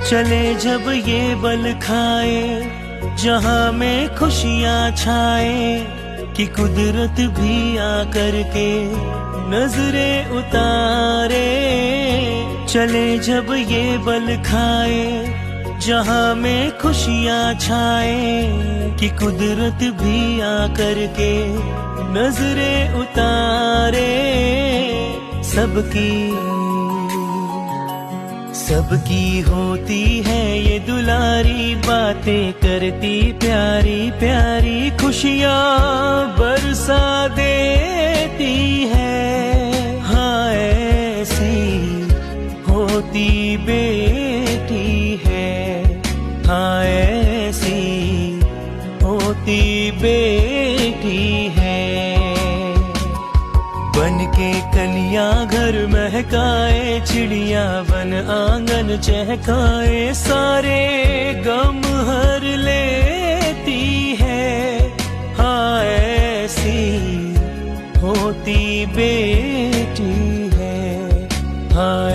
चले जब ये बल खाए, जहां में खुशियां छाए, कि कुदरत भी आकर के नजरे उतारे। चले जब ये बल खाए, जहां में खुशियां छाए, कि कुदरत भी आकर के नजरे उतारे। सबकी होती है ये दुलारी बातें, करती प्यारी प्यारी खुशियां बरसा देती है। हाँ ऐसी होती बेटी है, हाँ ऐसी होती बेटी है। बन के कलियां घर महकाए, चिड़िया बन आंगन चहकाए, सारे गम हर लेती है। हाँ ऐसी होती बेटी है, हाँ